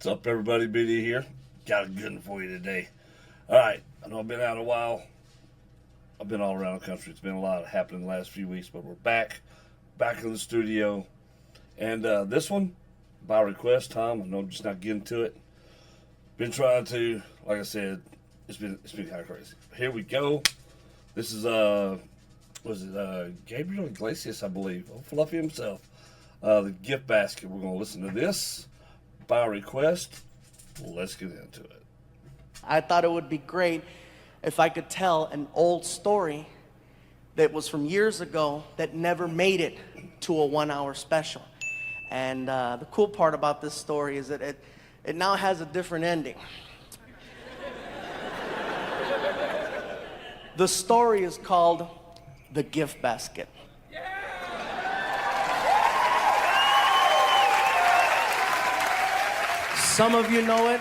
What's up, everybody? BD here. Got a good one for you today. All right, I know I've been out a while. I've been all around the country. It's been a lot happening the last few weeks, but we're back in the studio. And this one, by request, Tom, I know I'm just not getting to it. Been trying to, like I said, it's been kind of crazy. Here we go. This is Gabriel Iglesias, I believe, Fluffy himself. The gift basket. We're gonna listen to this by request. Let's get into it. I thought it would be great if I could tell an old story that was from years ago that never made it to a 1-hour special. And the cool part about this story is that it now has a different ending. The story is called The Gift Basket. Some of you know it,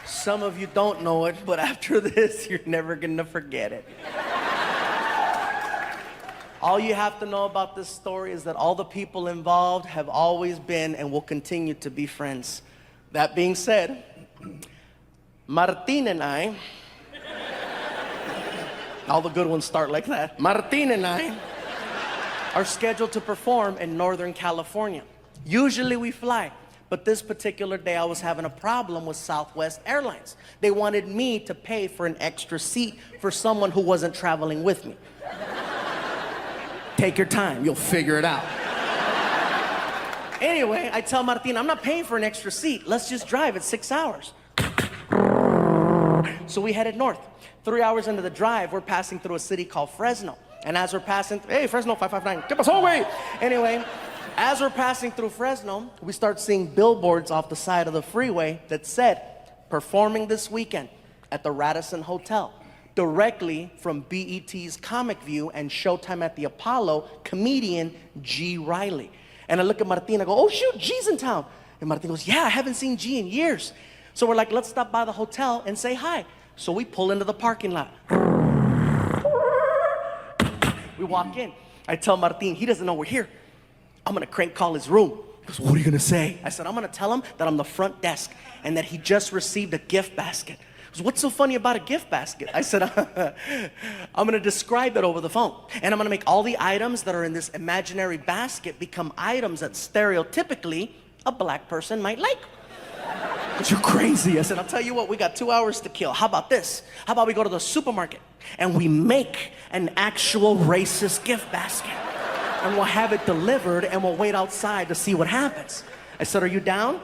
some of you don't know it, but after this, you're never gonna forget it. All you have to know about this story is that all the people involved have always been and will continue to be friends. That being said, Martin and I, all the good ones start like that. Martin and I are scheduled to perform in Northern California. Usually we fly. But this particular day, I was having a problem with Southwest Airlines. They wanted me to pay for an extra seat for someone who wasn't traveling with me. Take your time, you'll figure it out. Anyway, I tell Martin, I'm not paying for an extra seat. Let's just drive, it's 6 hours. So we headed north. 3 hours into the drive, we're passing through a city called Fresno. And as we're passing, hey, Fresno 559, get us away. Anyway, as we're passing through Fresno, we start seeing billboards off the side of the freeway that said, performing this weekend at the Radisson Hotel, directly from BET's Comic View and Showtime at the Apollo, comedian G. Riley. And I look at Martin, I go, oh shoot, G's in town. And Martin goes, yeah, I haven't seen G in years. So we're like, let's stop by the hotel and say hi. So we pull into the parking lot. We walk in. I tell Martin, he doesn't know we're here. I'm gonna crank call his room. He goes, what are you gonna say? I said, I'm gonna tell him that I'm the front desk and that he just received a gift basket. He goes, what's so funny about a gift basket? I said, I'm gonna describe it over the phone. And I'm gonna make all the items that are in this imaginary basket become items that stereotypically a black person might like. But you're crazy. I said, I'll tell you what, we got 2 hours to kill. How about this? How about we go to the supermarket and we make an actual racist gift basket? And we'll have it delivered and we'll wait outside to see what happens. I said, are you down?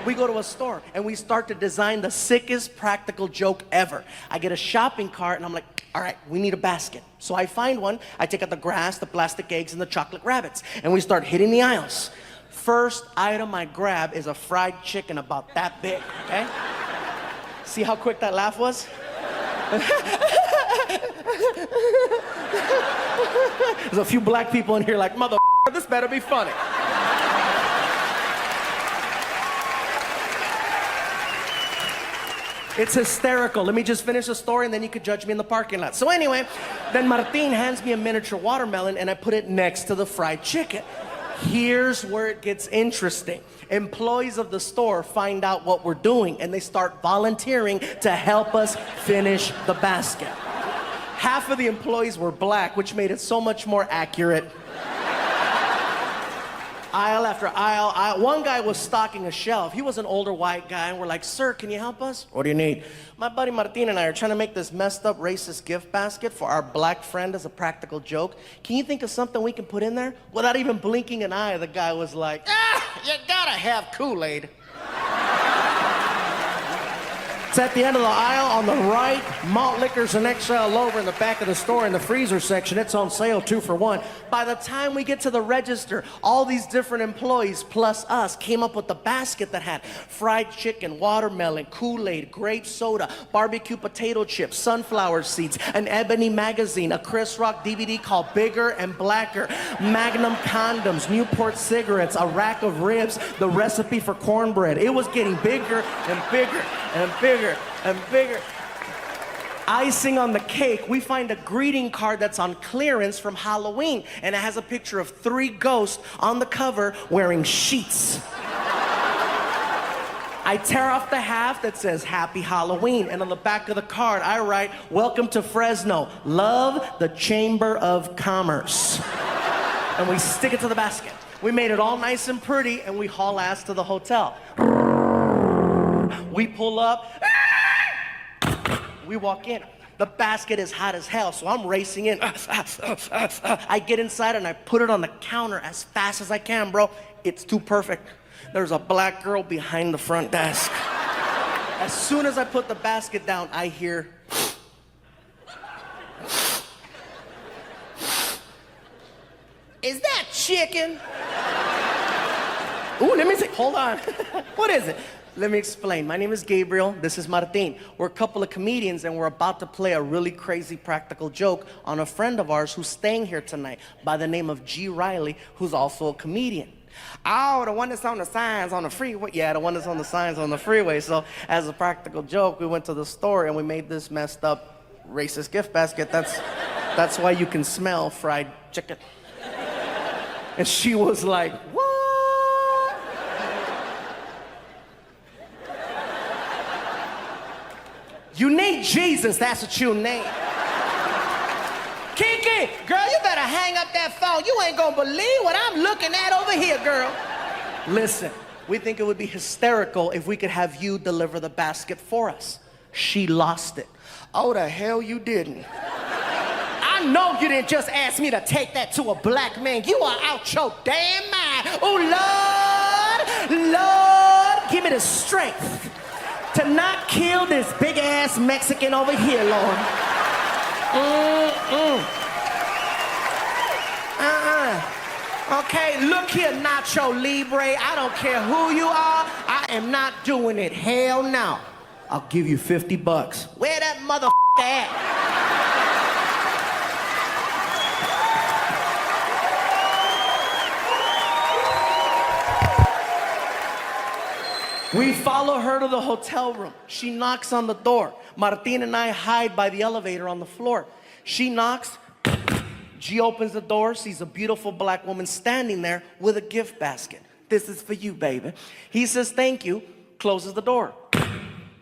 We go to a store and we start to design the sickest practical joke ever. I get a shopping cart and I'm like, all right, we need a basket. So I find one, I take out the grass, the plastic eggs, and the chocolate rabbits, and we start hitting the aisles. First item I grab is a fried chicken about that big, okay? See how quick that laugh was? There's a few black people in here like, mother, this better be funny. It's hysterical. Let me just finish the story and then you could judge me in the parking lot. So anyway, then Martin hands me a miniature watermelon and I put it next to the fried chicken. Here's where it gets interesting. Employees of the store find out what we're doing and they start volunteering to help us finish the basket. Half of the employees were black, which made it so much more accurate. Aisle after aisle. One guy was stocking a shelf. He was an older white guy, and we're like, sir, can you help us? What do you need? My buddy Martin and I are trying to make this messed up racist gift basket for our black friend as a practical joke. Can you think of something we can put in there? Without even blinking an eye, the guy was like, you gotta have Kool-Aid. It's at the end of the aisle on the right. Malt liquors and XL over in the back of the store in the freezer section. It's on sale 2 for 1. By the time we get to the register, all these different employees plus us came up with a basket that had fried chicken, watermelon, Kool-Aid, grape soda, barbecue potato chips, sunflower seeds, an Ebony magazine, a Chris Rock DVD called Bigger and Blacker, Magnum condoms, Newport cigarettes, a rack of ribs, the recipe for cornbread. It was getting bigger and bigger and bigger and bigger. Icing on the cake, we find a greeting card that's on clearance from Halloween, and it has a picture of 3 ghosts on the cover wearing sheets. I tear off the half that says Happy Halloween, and on the back of the card, I write, welcome to Fresno. Love, the Chamber of Commerce. And we stick it to the basket. We made it all nice and pretty, and we haul ass to the hotel. We pull up. We walk in. The basket is hot as hell, so I'm racing in. I get inside and I put it on the counter as fast as I can, bro. It's too perfect. There's a black girl behind the front desk. As soon as I put the basket down, I hear... Is that chicken? Ooh, let me see. Hold on. What is it? Let me explain. My name is Gabriel. This is Martin. We're a couple of comedians, and we're about to play a really crazy practical joke on a friend of ours who's staying here tonight by the name of G. Riley, who's also a comedian. Oh, the one that's on the signs on the freeway. Yeah, the one that's on the signs on the freeway. So as a practical joke, we went to the store and we made this messed up racist gift basket. That's why you can smell fried chicken. And she was like, what? You need Jesus, that's what you need. Kiki, girl, you better hang up that phone. You ain't gonna believe what I'm looking at over here, girl. Listen, we think it would be hysterical if we could have you deliver the basket for us. She lost it. Oh, the hell you didn't. I know you didn't just ask me to take that to a black man. You are out your damn mind. Oh, Lord, give me the strength to not kill this big-ass Mexican over here, Lord. Okay, look here, Nacho Libre. I don't care who you are. I am not doing it. Hell no. I'll give you $50. Where that motherfucker at? We follow her to the hotel room. She knocks on the door. Martin and I hide by the elevator on the floor. She knocks. G opens the door, sees a beautiful black woman standing there with a gift basket. This is for you, baby. He says, thank you, closes the door.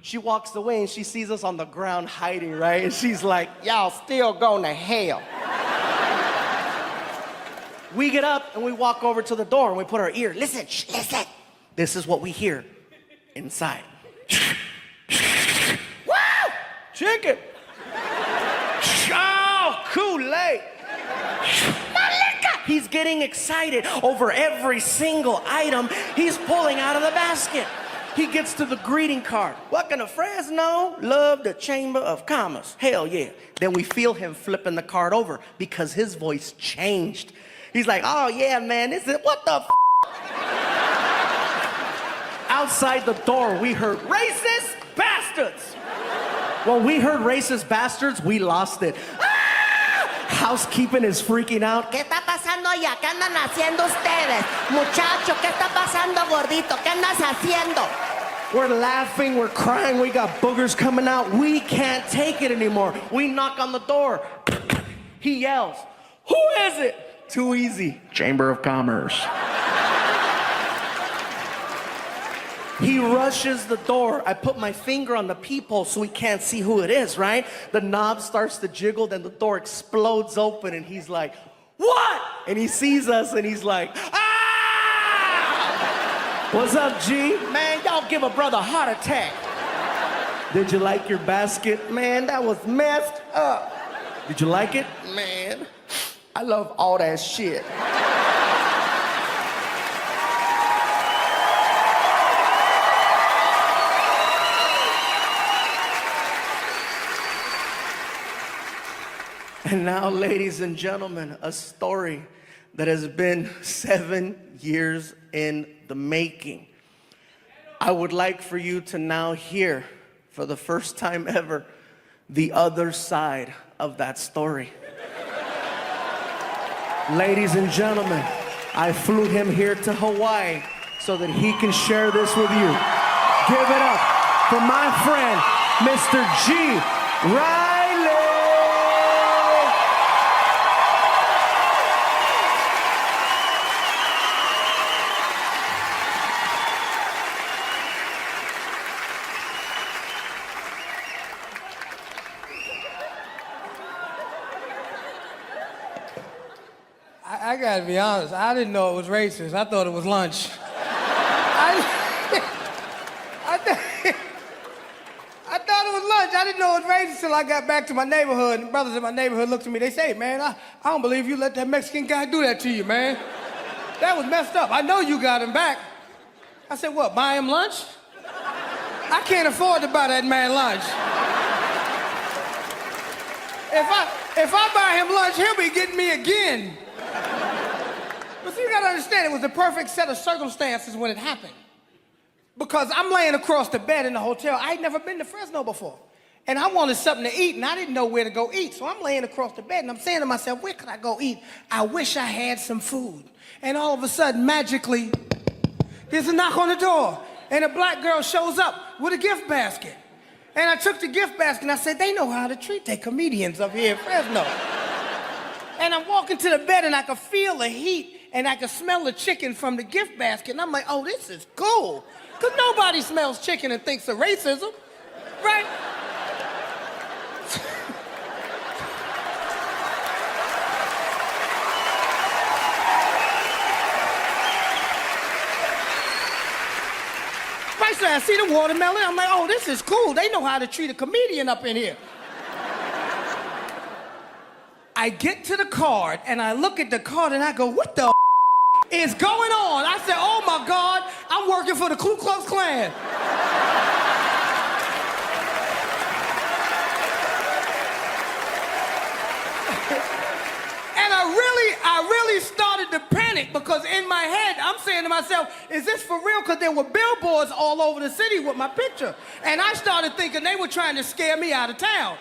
She walks away and she sees us on the ground hiding, right? And she's like, y'all still going to hell. We get up and we walk over to the door and we put our ear. Listen, listen. This is what we hear inside. Woo! Chicken. Oh, Kool-Aid. He's getting excited over every single item he's pulling out of the basket. He gets to the greeting card. Welcome to Fresno. Love, the Chamber of Commerce. Hell yeah. Then we feel him flipping the card over because his voice changed. He's like, oh yeah, man, this is, what the f? Outside the door, we heard racist bastards. When we heard racist bastards, we lost it. Ah! Housekeeping is freaking out. ¿Qué está pasando allá? ¿Qué andan haciendo ustedes? Muchacho, ¿qué está pasando, gordito? ¿Qué andas haciendo? We're laughing, we're crying, we got boogers coming out. We can't take it anymore. We knock on the door. He yells, who is it? Too easy. Chamber of Commerce. He rushes the door. I put my finger on the peephole so he can't see who it is, right? The knob starts to jiggle, then the door explodes open, and he's like, what? And he sees us, and he's like, ah! What's up, G? Man, y'all give a brother a heart attack. Did you like your basket? Man, that was messed up. Did you like it? Man, I love all that shit. And now, ladies and gentlemen, a story that has been 7 years in the making. I would like for you to now hear, for the first time ever, the other side of that story. Ladies and gentlemen, I flew him here to Hawaii so that he can share this with you. Give it up for my friend, Mr. G. Riley. I gotta be honest, I didn't know it was racist. I thought it was lunch. I thought it was lunch. I didn't know it was racist until I got back to my neighborhood, and brothers in my neighborhood looked at me. They say, man, I don't believe you let that Mexican guy do that to you, man. That was messed up. I know you got him back. I said, what, buy him lunch? I can't afford to buy that man lunch. If I buy him lunch, he'll be getting me again. But see, you gotta understand, it was the perfect set of circumstances when it happened. Because I'm laying across the bed in the hotel. I'd never been to Fresno before. And I wanted something to eat, and I didn't know where to go eat. So I'm laying across the bed, and I'm saying to myself, where could I go eat? I wish I had some food. And all of a sudden, magically, there's a knock on the door, and a black girl shows up with a gift basket. And I took the gift basket, and I said, they know how to treat their comedians up here in Fresno. And I'm walking to the bed, and I could feel the heat, and I could smell the chicken from the gift basket. And I'm like, oh, this is cool. Because nobody smells chicken and thinks of racism, right? Right, so I see the watermelon. I'm like, oh, this is cool. They know how to treat a comedian up in here. I get to the card, and I look at the card, and I go, what the is going on? I said, oh, my God, I'm working for the Ku Klux Klan. And I really started to panic because in my head, I'm saying to myself, is this for real? Because there were billboards all over the city with my picture. And I started thinking they were trying to scare me out of town.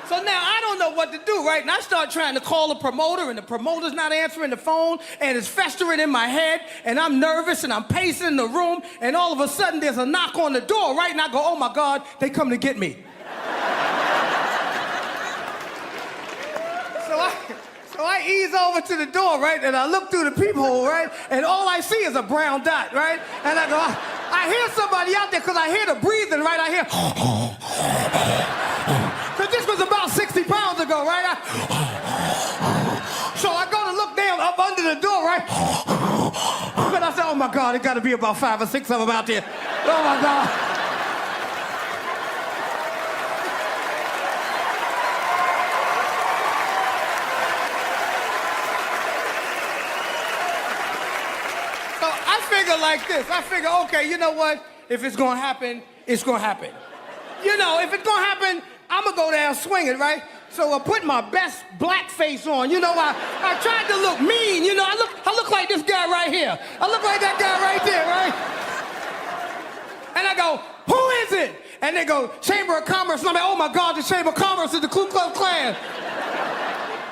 So now I don't know what to do, right? And I start trying to call a promoter, and the promoter's not answering the phone, and it's festering in my head, and I'm nervous, and I'm pacing the room, and all of a sudden there's a knock on the door, right? And I go, oh my God, they come to get me. So I ease over to the door, right? And I look through the peephole, right? And all I see is a brown dot, right? And I go, I hear somebody out there because I hear the breathing, right? I hear, because this was about 60 pounds ago, right? So I go to look down up under the door, right? But I said, oh my God, it got to be about 5 or 6 of them out there. Oh my God. Like this. I figure, okay, you know what? If it's gonna happen, it's gonna happen. You know, if it's gonna happen, I'm gonna go down swinging, right? So I put my best black face on. You know, I tried to look mean. You know, I look like this guy right here. I look like that guy right there, right? And I go, who is it? And they go, Chamber of Commerce. And I'm like, oh my God, the Chamber of Commerce is the Ku Klux Klan.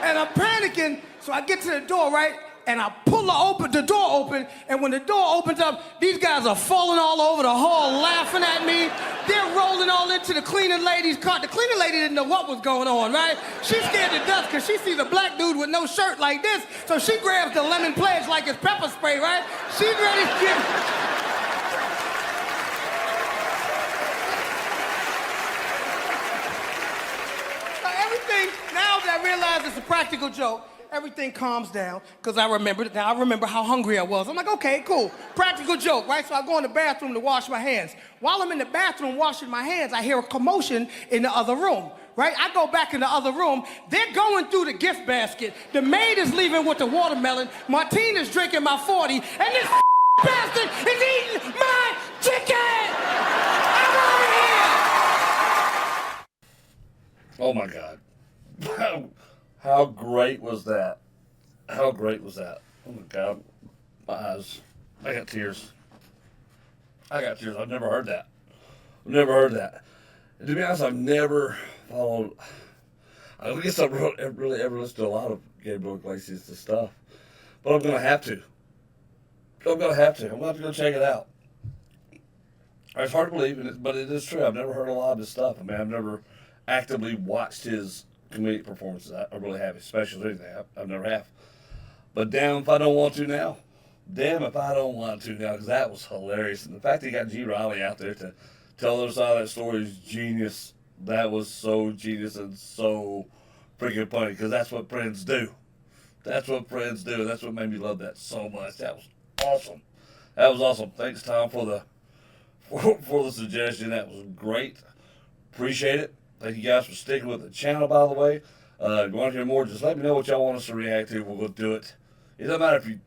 And I'm panicking, so I get to the door, right? And I pull the door open, and when the door opens up, these guys are falling all over the hall, laughing at me. They're rolling all into the cleaning lady's car. The cleaning lady didn't know what was going on, right? She's scared to death because she sees a black dude with no shirt like this, so she grabs the lemon pledge like it's pepper spray, right? She's ready to get... Everything, now that I realize it's a practical joke, everything calms down, because I remember how hungry I was. I'm like, okay, cool, practical joke, right? So I go in the bathroom to wash my hands. While I'm in the bathroom washing my hands, I hear a commotion in the other room, right? I go back in the other room. They're going through the gift basket. The maid is leaving with the watermelon. Martina's drinking my 40, and this bastard is eating my chicken! I'm over here! Oh my God. How great was that? How great was that? Oh my God. My eyes. I got tears. I've never heard that. And to be honest, I've never followed. I guess I've really ever listened to a lot of Gabriel Iglesias' stuff. But I'm going to have to. I'm going to have to go check it out. It's hard to believe, but it is true. I've never heard a lot of his stuff. I mean, I've never actively watched his comedic performances. I really have, especially anything. I've never have. But damn if I don't want to now. Because that was hilarious. And the fact that he got G. Riley out there to tell the other side of that story is genius. That was so genius and so freaking funny, because that's what friends do. That's what friends do. That's what made me love that so much. That was awesome. That was awesome. Thanks, Tom, for the suggestion. That was great. Appreciate it. Thank you guys for sticking with the channel, by the way. If you want to hear more, just let me know what y'all want us to react to. We'll go do it. It doesn't matter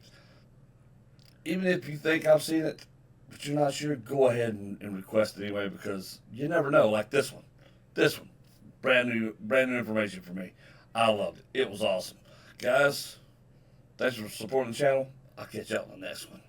even if you think I've seen it, but you're not sure, go ahead and request it anyway, because you never know. Like this one, brand new information for me. I loved it. It was awesome, guys. Thanks for supporting the channel. I'll catch y'all on the next one.